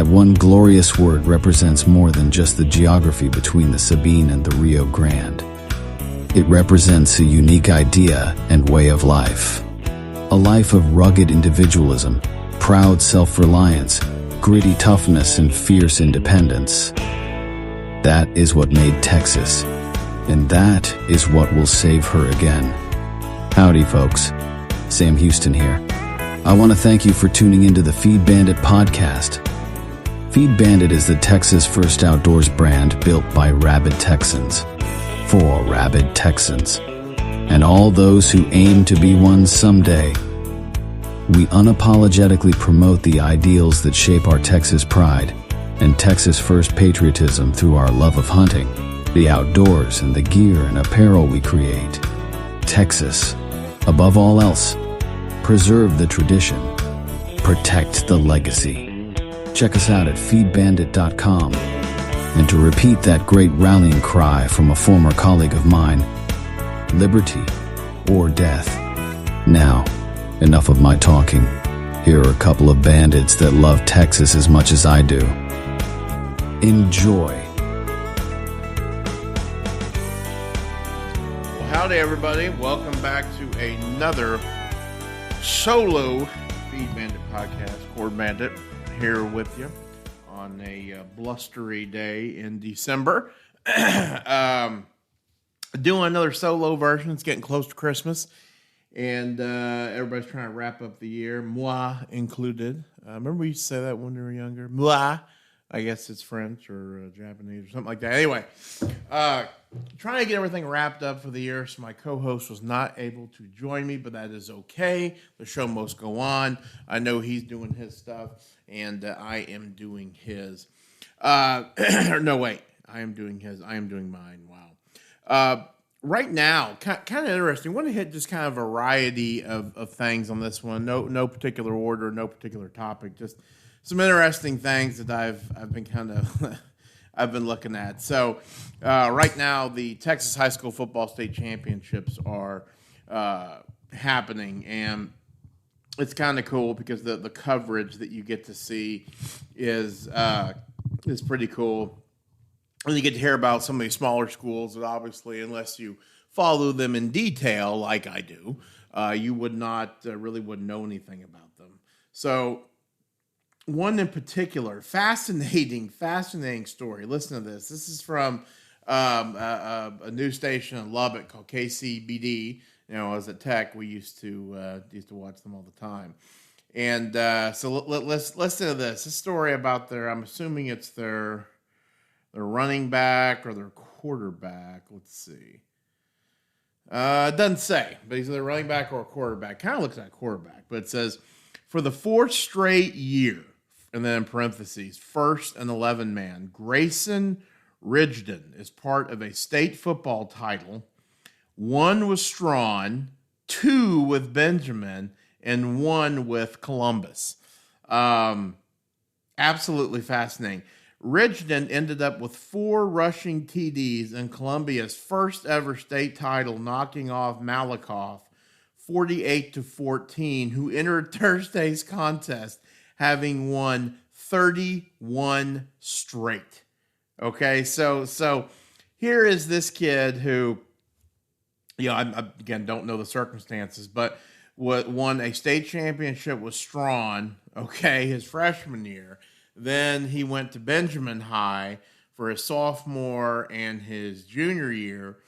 That one glorious word represents more than just the geography between the Sabine and the Rio Grande. It represents a unique idea and way of life. A life of rugged individualism, proud self-reliance, gritty toughness, and fierce independence. That is what made Texas, and that is what will save her again. Howdy, folks. Sam Houston here. I want to thank you for tuning into the Feed Bandit podcast. Feed Bandit is the Texas first outdoors brand built by rabid Texans, for rabid Texans, and all those who aim to be one someday. We unapologetically promote the ideals that shape our Texas pride and Texas first patriotism through our love of hunting, the outdoors, and the gear and apparel we create. Texas, above all else, preserve the tradition, protect the legacy. Check us out at feedbandit.com. And to repeat that great rallying cry from a former colleague of mine, liberty or death. Now, enough of my talking. Here are a couple of bandits that love Texas as much as I do. Enjoy. Well, howdy everybody. Welcome back to another solo Feed Bandit podcast. Cord Bandit here with you on a blustery day in December. Doing another solo version. It's getting close to Christmas. And everybody's trying to wrap up the year, moi included. Remember we used to say that when we were younger? Moi. I guess it's French or Japanese or something like that. Anyway, trying to get everything wrapped up for the year, so my co-host was not able to join me, but that is okay. The show must go on. I know he's doing his stuff, and I am doing his. No, wait. I am doing his. I am doing mine. Wow. Right now, kind of interesting. I want to hit just kind of a variety of things on this one. No particular order, no particular topic. Just some interesting things that I've been kind of I've been looking at. So right now, the Texas High School Football State Championships are happening, and it's kind of cool because the coverage that you get to see is pretty cool. And you get to hear about some of these smaller schools that obviously, unless you follow them in detail like I do, you would not really wouldn't know anything about them. So one in particular, fascinating story. Listen to this. This is from a news station in Lubbock called KCBD. You know, as a tech, we used to watch them all the time. And so let's listen to this. This story about I'm assuming it's their running back or their quarterback. Let's see. It doesn't say, but he's either running back or a quarterback. Kind of looks like a quarterback, but it says, for the fourth straight year, and then in parentheses, first and 11 man, Grayson Rigdon is part of a state football title, one with Strawn, two with Benjamin, and one with Columbus. Absolutely fascinating. Rigdon ended up with 4 rushing TDs in Columbia's first ever state title, knocking off Malakoff 48-14, who entered Thursday's contest having won 31 straight. Okay, so here is this kid who, I again don't know the circumstances, but won a state championship with Strawn, okay, his freshman year. Then he went to Benjamin High for his sophomore and his junior year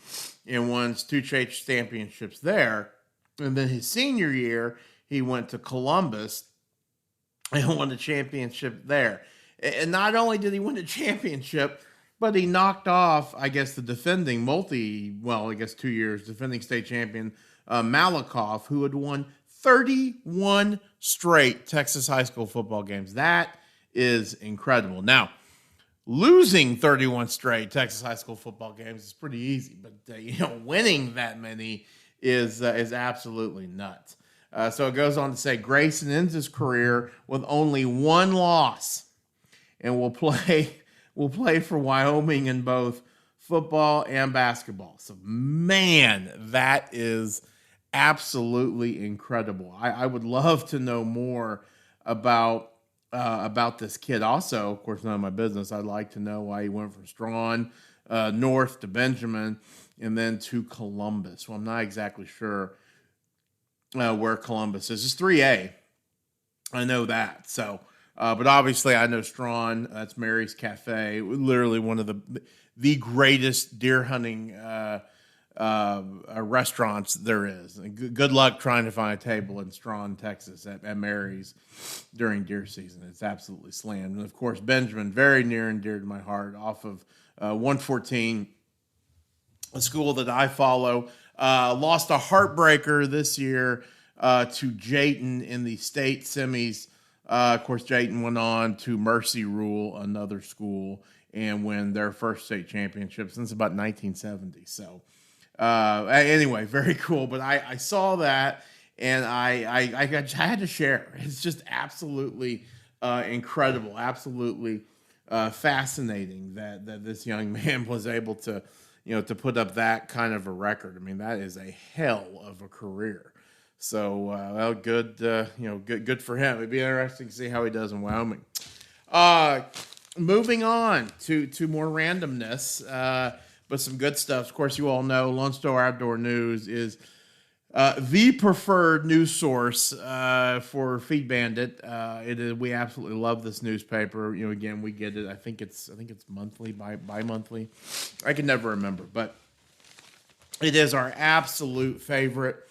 and won 2 state championships there. And then his senior year, he went to Columbus and won the championship there. And not only did he win the championship, but he knocked off, I guess, the defending 2 years defending state champion Malakoff, who had won 31 straight Texas high school football games. That is incredible. Now, losing 31 straight Texas high school football games is pretty easy, but winning that many is absolutely nuts. So it goes on to say Grayson ends his career with only 1 loss, and will play for Wyoming in both football and basketball. So, man, that is absolutely incredible. I would love to know more about about this kid. Also, of course, none of my business. I'd like to know why he went from Strawn north to Benjamin and then to Columbus. Well, I'm not exactly sure where Columbus is. It's 3A. I know that. So, but obviously, I know Strawn. That's Mary's Cafe. Literally one of the greatest deer hunting restaurants there is. Good luck trying to find a table in Strawn, Texas, at Mary's during deer season. It's absolutely slammed. And of course, Benjamin, very near and dear to my heart, off of 114, a school that I follow. Lost a heartbreaker this year to Jayton in the state semis. Of course, Jayton went on to Mercy Rule, another school, and win their first state championship since about 1970. So, anyway, very cool. But I saw that, and I had to share. It's just absolutely incredible, absolutely fascinating that this young man was able to, to put up that kind of a record. I mean, that is a hell of a career. So, well, good, good for him. It'd be interesting to see how he does in Wyoming. Moving on to more randomness, but some good stuff. Of course, you all know Lone Star Outdoor News is the preferred news source for Feed Bandit. It is. We absolutely love this newspaper. Again, we get it. I think it's monthly, bi-monthly. I can never remember, but it is our absolute favorite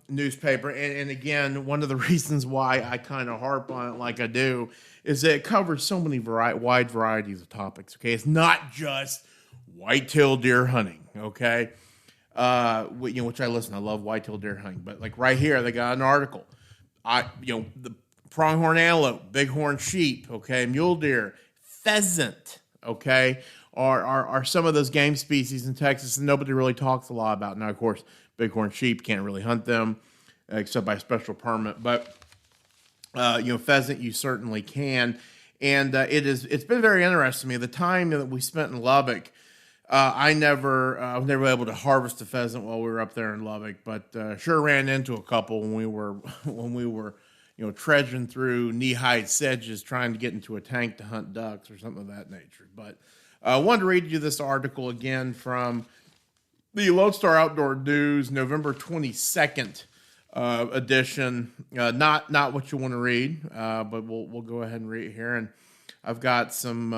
newspaper. And again, one of the reasons why I kind of harp on it like I do is that it covers so many wide varieties of topics. Okay, it's not just whitetail deer hunting. Okay. Which I love whitetail deer hunting, but like right here, they got an article. The pronghorn antelope, bighorn sheep, okay, mule deer, pheasant, okay, are some of those game species in Texas that nobody really talks a lot about. Now, of course, bighorn sheep can't really hunt them except by special permit, but pheasant you certainly can, and it's been very interesting to me. The time that we spent in Lubbock. I was never able to harvest a pheasant while we were up there in Lubbock, but sure ran into a couple when we were trudging through knee-high sedges trying to get into a tank to hunt ducks or something of that nature. But I wanted to read you this article again from the Lone Star Outdoor News, November 22nd edition. Not what you want to read, but we'll go ahead and read it here, and I've got some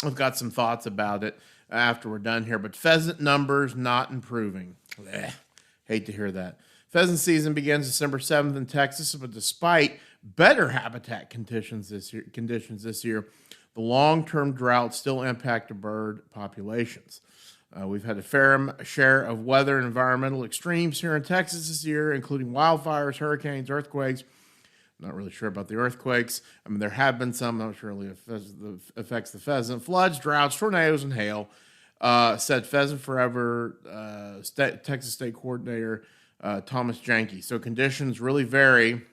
thoughts about it after we're done here. But pheasant numbers not improving. Hate to hear that. Pheasant season begins December 7th in Texas, but despite better habitat conditions this year, the long-term drought still impacted bird populations. We've had a fair share of weather and environmental extremes here in Texas this year, including wildfires, hurricanes, earthquakes. Not really sure about the earthquakes. I mean, there have been some. Not sure really affects the pheasant. Floods, droughts, tornadoes, and hail. Said Pheasant Forever Texas State Coordinator Thomas Janke. So conditions really vary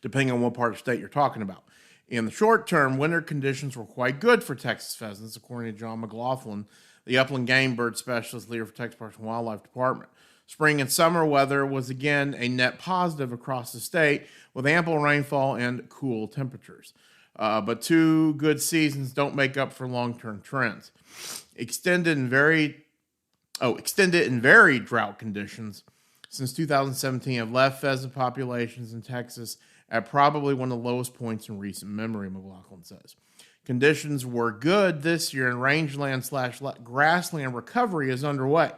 depending on what part of the state you're talking about. In the short term, winter conditions were quite good for Texas pheasants, according to John McLaughlin, the upland game bird specialist leader for Texas Parks and Wildlife Department. Spring and summer weather was again a net positive across the state with ample rainfall and cool temperatures. But 2 good seasons don't make up for long-term trends. Extended and varied drought conditions since 2017 have left pheasant populations in Texas at probably one of the lowest points in recent memory, McLaughlin says. Conditions were good this year, and rangeland/grassland recovery is underway.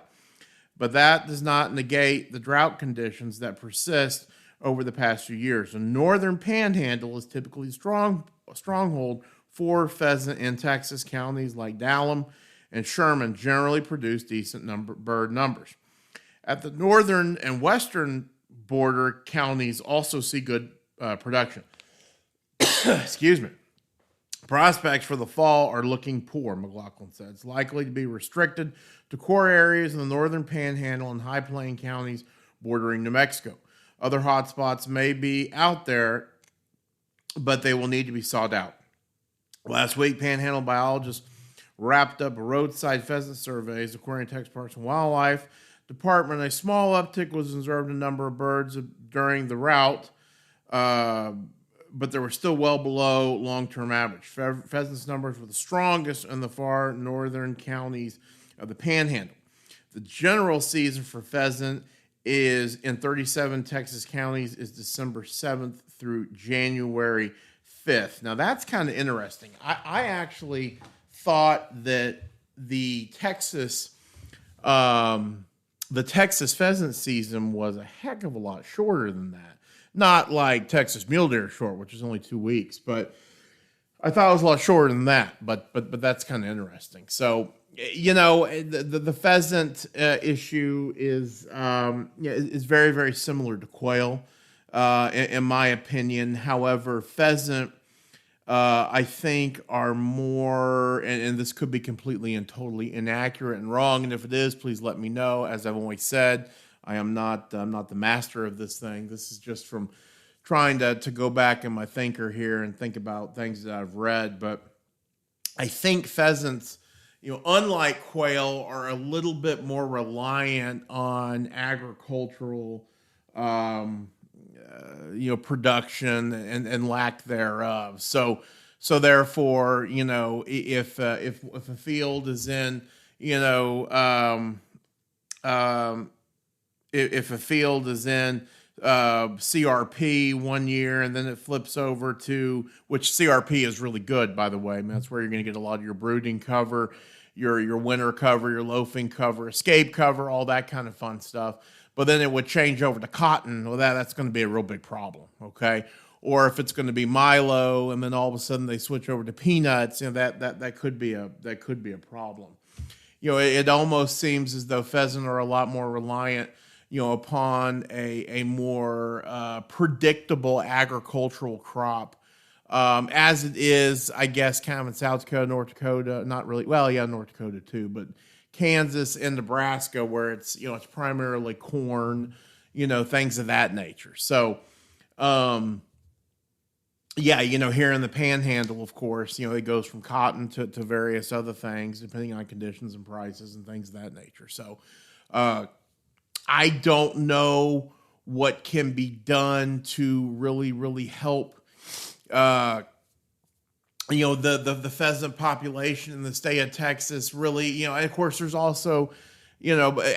But that does not negate the drought conditions that persist over the past few years. The northern panhandle is typically a stronghold for pheasant in Texas. Counties like Dallam and Sherman generally produce decent bird numbers. At the northern and western border, counties also see good production. Excuse me. Prospects for the fall are looking poor, McLaughlin said. It's likely to be restricted to core areas in the northern panhandle and high plain counties bordering New Mexico. Other hotspots may be out there, but they will need to be sought out. Last week, panhandle biologists wrapped up roadside pheasant surveys. According to Texas Parks and Wildlife Department, a small uptick was observed in a number of birds during the route, but they were still well below long-term average. Pheasants numbers were the strongest in the far northern counties of the Panhandle. The general season for pheasant is in 37 Texas counties is December 7th through January 5th. Now that's kind of interesting. I actually thought that the Texas pheasant season was a heck of a lot shorter than that. Not like Texas mule deer short, which is only 2 weeks, but I thought it was a lot shorter than that. But that's kind of interesting. So the pheasant issue is very, very similar to quail, in my opinion. However, pheasant I think are more, and this could be completely and totally inaccurate and wrong. And if it is, please let me know. As I've always said, I'm not the master of this thing. This is just from trying to go back in my thinker here and think about things that I've read. But I think pheasants, unlike quail, are a little bit more reliant on agricultural production and lack thereof. So therefore, if a field is in, if a field is in CRP 1 year and then it flips over to, which CRP is really good, by the way. I mean, that's where you're going to get a lot of your brooding cover, your winter cover, your loafing cover, escape cover, all that kind of fun stuff. But then it would change over to cotton. Well, that's going to be a real big problem, okay? Or if it's going to be milo, and then all of a sudden they switch over to peanuts, that could be a problem. It almost seems as though pheasant are a lot more reliant, upon a more predictable agricultural crop, as it is, I guess, kind of in South Dakota, North Dakota. Not really. Well, yeah, North Dakota too, but Kansas and Nebraska, where it's it's primarily corn, things of that nature. So, here in the Panhandle, of course, it goes from cotton to various other things, depending on conditions and prices and things of that nature. So, I don't know what can be done to really, really help, the pheasant population in the state of Texas. Really, and of course, there's also,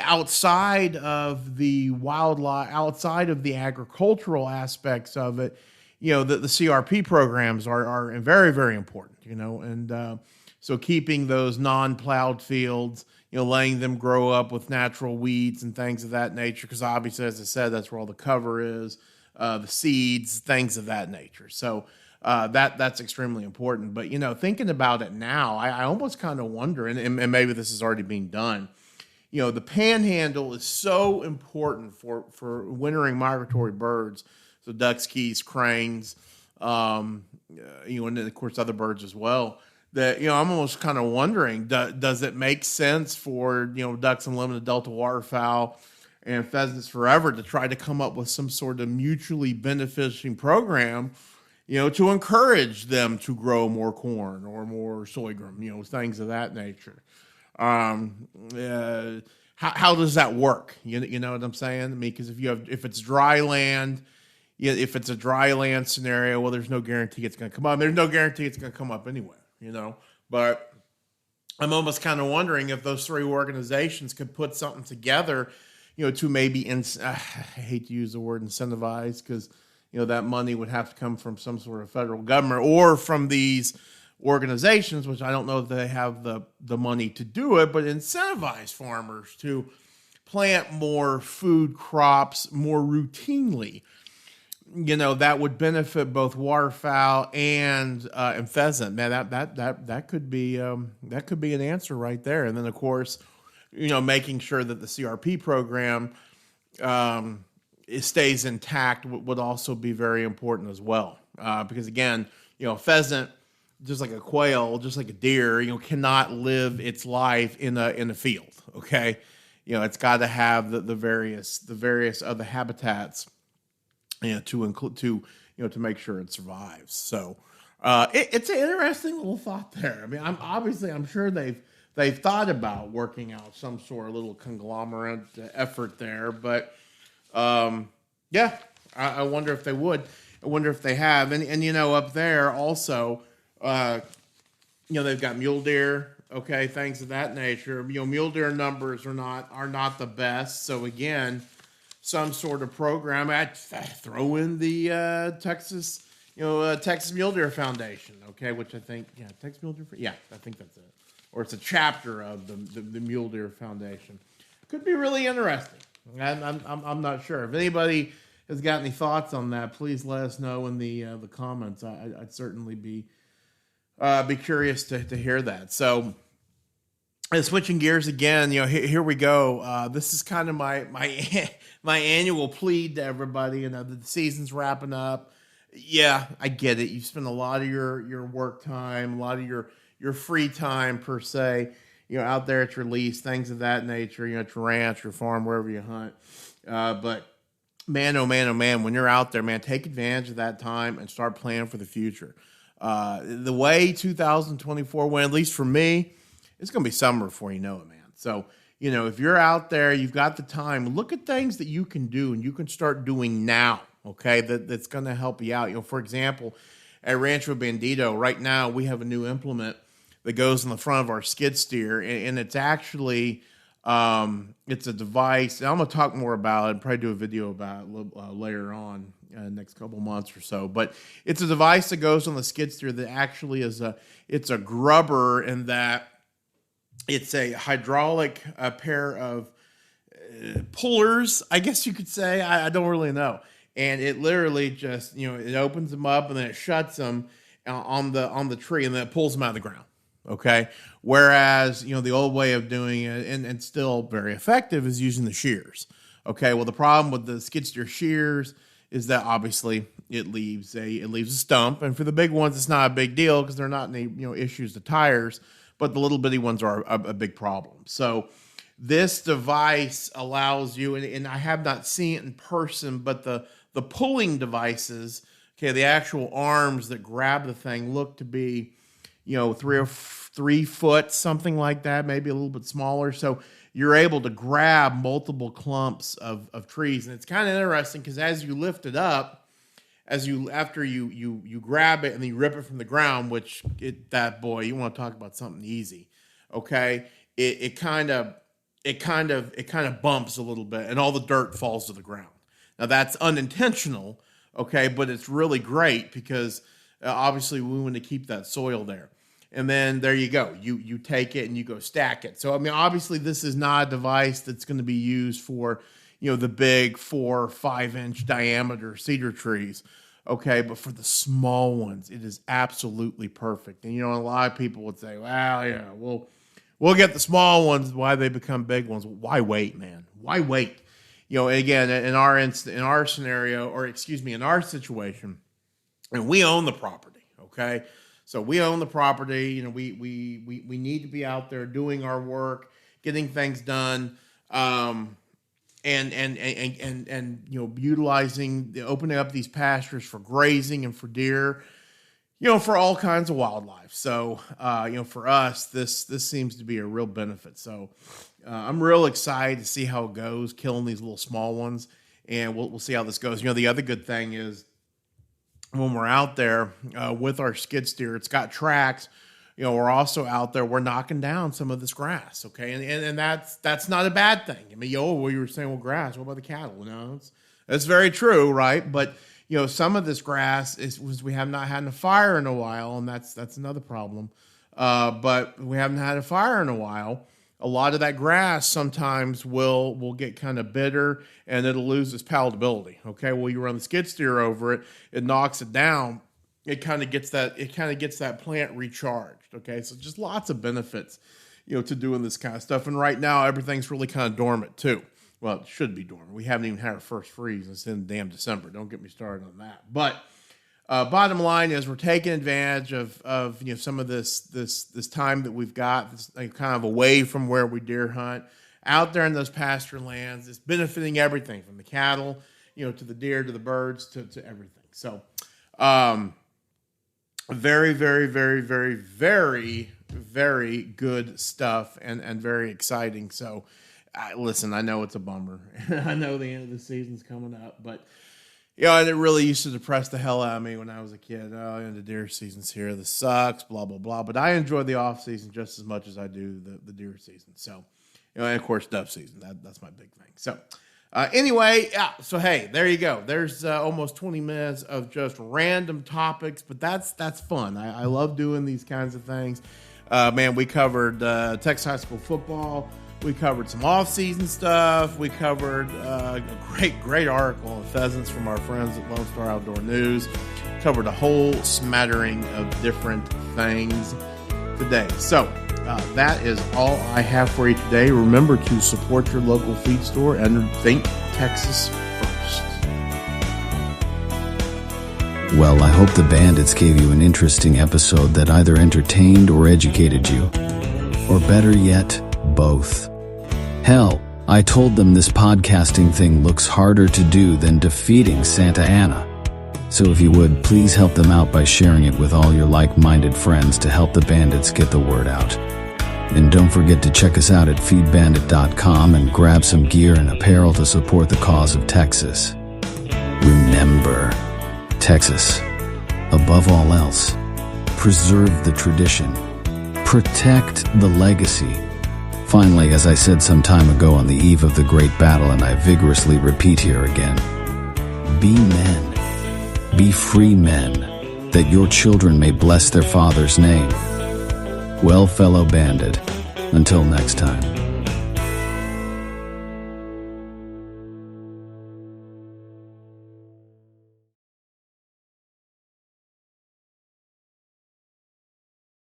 outside of the wildlife, outside of the agricultural aspects of it, the CRP programs are very, very important, and so keeping those non-plowed fields, letting them grow up with natural weeds and things of that nature, because obviously, as I said, that's where all the cover is, the seeds, things of that nature. So that's extremely important. But, thinking about it now, I almost kind of wonder, and maybe this is already being done, the Panhandle is so important for wintering migratory birds, so ducks, geese, cranes, and then, of course, other birds as well. That I'm almost kind of wondering, does it make sense for ducks and limited delta waterfowl and pheasants forever to try to come up with some sort of mutually benefiting program, to encourage them to grow more corn or more sorghum, things of that nature. How does that work? You know what I'm saying? I mean, because if it's dry land. Yeah, if it's a dry land scenario, well, there's no guarantee it's going to come up. There's no guarantee it's going to come up anyway, But I'm almost kind of wondering if those three organizations could put something together, to maybe, I hate to use the word incentivize, because, that money would have to come from some sort of federal government or from these organizations, which I don't know if they have the money to do it, but incentivize farmers to plant more food crops more routinely. That would benefit both waterfowl and pheasant. Man, that could be an answer right there. And then, of course, making sure that the CRP program it stays intact would also be very important as well. Because again, pheasant, just like a quail, just like a deer, cannot live its life in a field. Okay, it's got to have the various other habitats. To include to make sure it survives. So it's an interesting little thought there. I mean, I'm sure they've thought about working out some sort of little conglomerate effort there, but I wonder if they would. I wonder if they have. And you know, up there also, you know, they've got mule deer, okay, things of that nature. You know, mule deer numbers are not the best. So again, some sort of program. I'd throw in the Texas Mule Deer Foundation, okay, which I think, yeah, Texas Mule Deer, yeah, I think that's it, or it's a chapter of the Mule Deer Foundation. Could be really interesting. I'm not sure. If anybody has got any thoughts on that, please let us know in the comments. I'd certainly be curious to hear that. So, switching gears again, you know, here we go. This is kind of my my annual plea to everybody. You know, the season's wrapping up. Yeah, I get it. You spend a lot of your work time, a lot of your free time per se, you know, out there at your lease, things of that nature. You know, at your ranch, your farm, wherever you hunt. But man, oh man, oh man, when you're out there, man, take advantage of that time and start planning for the future. The way 2024 went, at least for me, it's going to be summer before you know it, man. So, you know, if you're out there, you've got the time, look at things that you can do and you can start doing now, okay, that's going to help you out. You know, for example, at Rancho Bandito, right now, we have a new implement that goes in the front of our skid steer, and it's actually, it's a device, and I'm going to talk more about it and probably do a video about it later on. Next couple months or so, but it's a device that goes on the skid steer that actually it's a grubber, in that it's a hydraulic pair of pullers, I guess you could say. I don't really know, and it literally just, you know, it opens them up and then it shuts them on the tree, and then it pulls them out of the ground. Okay, whereas, you know, the old way of doing it, and still very effective, is using the shears. Okay, well, the problem with the skid steer shears is that obviously it leaves a stump, and for the big ones it's not a big deal because they're not any, you know, issues to tires, but the little bitty ones are a big problem. So this device allows you, and I have not seen it in person, but the pulling devices, okay, the actual arms that grab the thing look to be, you know, 3 foot, something like that, maybe a little bit smaller. So you're able to grab multiple clumps of trees. And it's kind of interesting because as you lift it up, after you grab it and then you rip it from the ground, which you want to talk about something easy. Okay. It kind of bumps a little bit and all the dirt falls to the ground. Now that's unintentional. Okay. But it's really great because obviously we want to keep that soil there. And then there you go. You take it and you go stack it. So, I mean, obviously this is not a device that's going to be used for, you know, the big 4 or 5 inch diameter cedar trees. Okay. But for the small ones, it is absolutely perfect. And, you know, a lot of people would say, well, yeah, we'll get the small ones. Why they become big ones? Why wait, man? Why wait? You know, again, in our scenario, or excuse me, in our situation, and we own the property. Okay. So we own the property. You know, we need to be out there doing our work, getting things done, and you know, opening up these pastures for grazing and for deer, you know, for all kinds of wildlife. So you know, for us, this seems to be a real benefit. So I'm real excited to see how it goes, killing these little small ones, and we'll see how this goes. You know, the other good thing is, when we're out there with our skid steer, it's got tracks. You know, we're also out there, we're knocking down some of this grass. Okay. And that's not a bad thing. I mean, you were saying, well, grass, what about the cattle? No, that's very true. Right. But, you know, some of this grass we have not had a fire in a while, and that's another problem. But we haven't had a fire in a while. A lot of that grass sometimes will get kind of bitter and it'll lose its palatability. Okay, well, you run the skid steer over it, it knocks it down. It kind of gets that plant recharged. Okay, so just lots of benefits, you know, to doing this kind of stuff. And right now, everything's really kind of dormant too. Well, it should be dormant. We haven't even had our first freeze. It's in damn December. Don't get me started on that. But bottom line is, we're taking advantage of you know, some of this time that we've got, this, like, kind of away from where we deer hunt, out there in those pasture lands. It's benefiting everything from the cattle, you know, to the deer, to the birds, to everything. So, very, very, very, very, very, very good stuff, and very exciting. So, listen, I know it's a bummer. I know the end of the season's coming up, but And it really used to depress the hell out of me when I was a kid. Oh, and the deer season's here. This sucks, blah, blah, blah. But I enjoy the off season just as much as I do the deer season. So, and of course, dove season. That's my big thing. So, anyway, yeah. So, hey, there you go. There's almost 20 minutes of just random topics, but that's fun. I love doing these kinds of things. Man, we covered Texas high school football. We covered some off-season stuff. We covered a great article on pheasants from our friends at Lone Star Outdoor News. Covered a whole smattering of different things today. So that is all I have for you today. Remember to support your local feed store and think Texas first. Well, I hope the Bandits gave you an interesting episode that either entertained or educated you. Or better yet, both. Hell, I told them this podcasting thing looks harder to do than defeating Santa Anna. So if you would, please help them out by sharing it with all your like-minded friends to help the Bandits get the word out. And don't forget to check us out at feedbandit.com and grab some gear and apparel to support the cause of Texas. Remember, Texas, above all else, preserve the tradition, protect the legacy. Finally, as I said some time ago on the eve of the great battle, and I vigorously repeat here again, be men, be free men, that your children may bless their father's name. Well, fellow bandit, until next time.